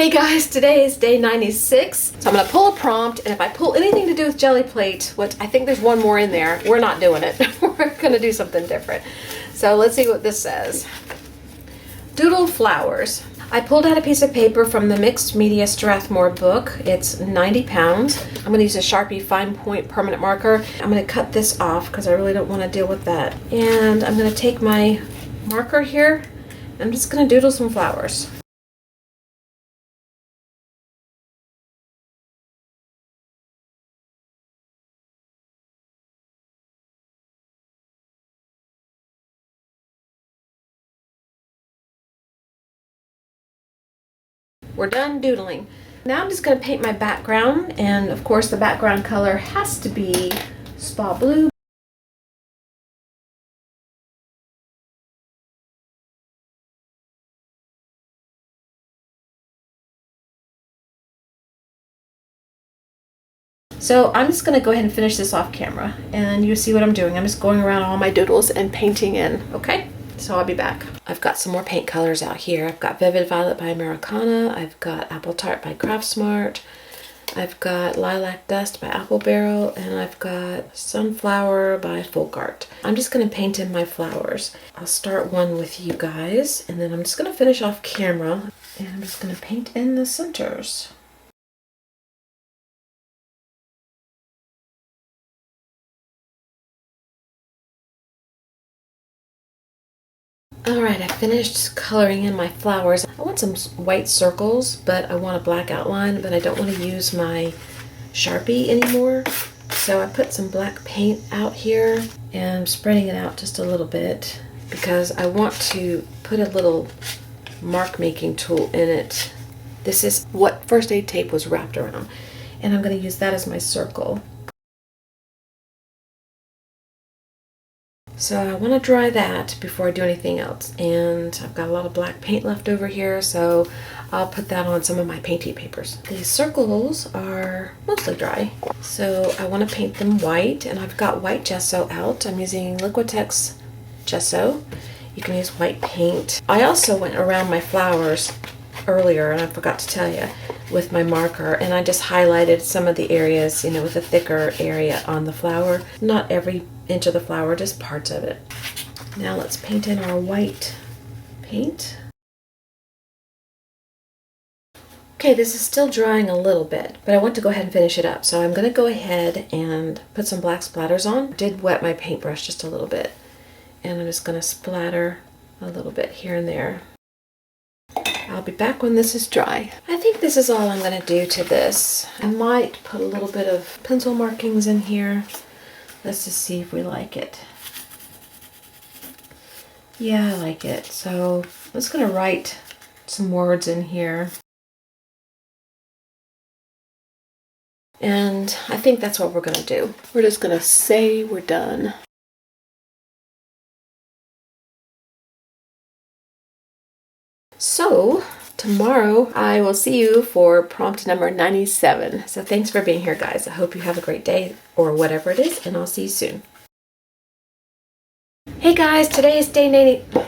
Hey guys, today is day 96. So I'm gonna pull a prompt, and if I pull anything to do with jelly plate, which I think there's one more in there, we're not doing it. We're gonna do something different. So let's see what this says. Doodle Flowers. I pulled out a piece of paper from the Mixed Media Strathmore book. It's 90 pounds. I'm gonna use a Sharpie fine point permanent marker. I'm gonna cut this off because I really don't wanna deal with that. And I'm gonna take my marker here. I'm just gonna doodle some flowers. We're done doodling. Now I'm just going to paint my background, and of course the background color has to be spa blue. So I'm just going to go ahead and finish this off camera, and you see what I'm doing. I'm just going around all my doodles and painting in, okay? So I'll be back. I've got some more paint colors out here. I've got Vivid Violet by Americana. I've got Apple Tart by Craft Smart. I've got Lilac Dust by Apple Barrel, and I've got Sunflower by Folk Art. I'm just going to paint in my flowers. I'll start one with you guys, and then I'm just going to finish off camera, and I'm just going to paint in the centers. Alright, I finished coloring in my flowers. I want some white circles, but I want a black outline, but I don't want to use my Sharpie anymore. So I put some black paint out here, and I'm spreading it out just a little bit because I want to put a little mark making tool in it. This is what first aid tape was wrapped around, and I'm going to use that as my circle. So I want to dry that before I do anything else, and I've got a lot of black paint left over here, so I'll put that on some of my painty papers. These circles are mostly dry, so I want to paint them white, and I've got white gesso out. I'm using Liquitex gesso. You can use white paint. I also went around my flowers earlier, and I forgot to tell you, with my marker, and I just highlighted some of the areas, you know, with a thicker area on the flower. Not every inch of the flower, just parts of it. Now let's paint in our white paint. Okay, this is still drying a little bit, but I want to go ahead and finish it up. So I'm going to go ahead and put some black splatters on. I did wet my paintbrush just a little bit, and I'm just going to splatter a little bit here and there. I'll be back when this is dry. I think this is all I'm going to do to this. I might put a little bit of pencil markings in here. Let's just see if we like it. Yeah, I like it. So I'm just going to write some words in here. And I think that's what we're going to do. We're just going to say we're done. So tomorrow I will see you for prompt number 97. So thanks for being here, guys. I hope you have a great day or whatever it is, and I'll see you soon. Hey guys, today is day 90.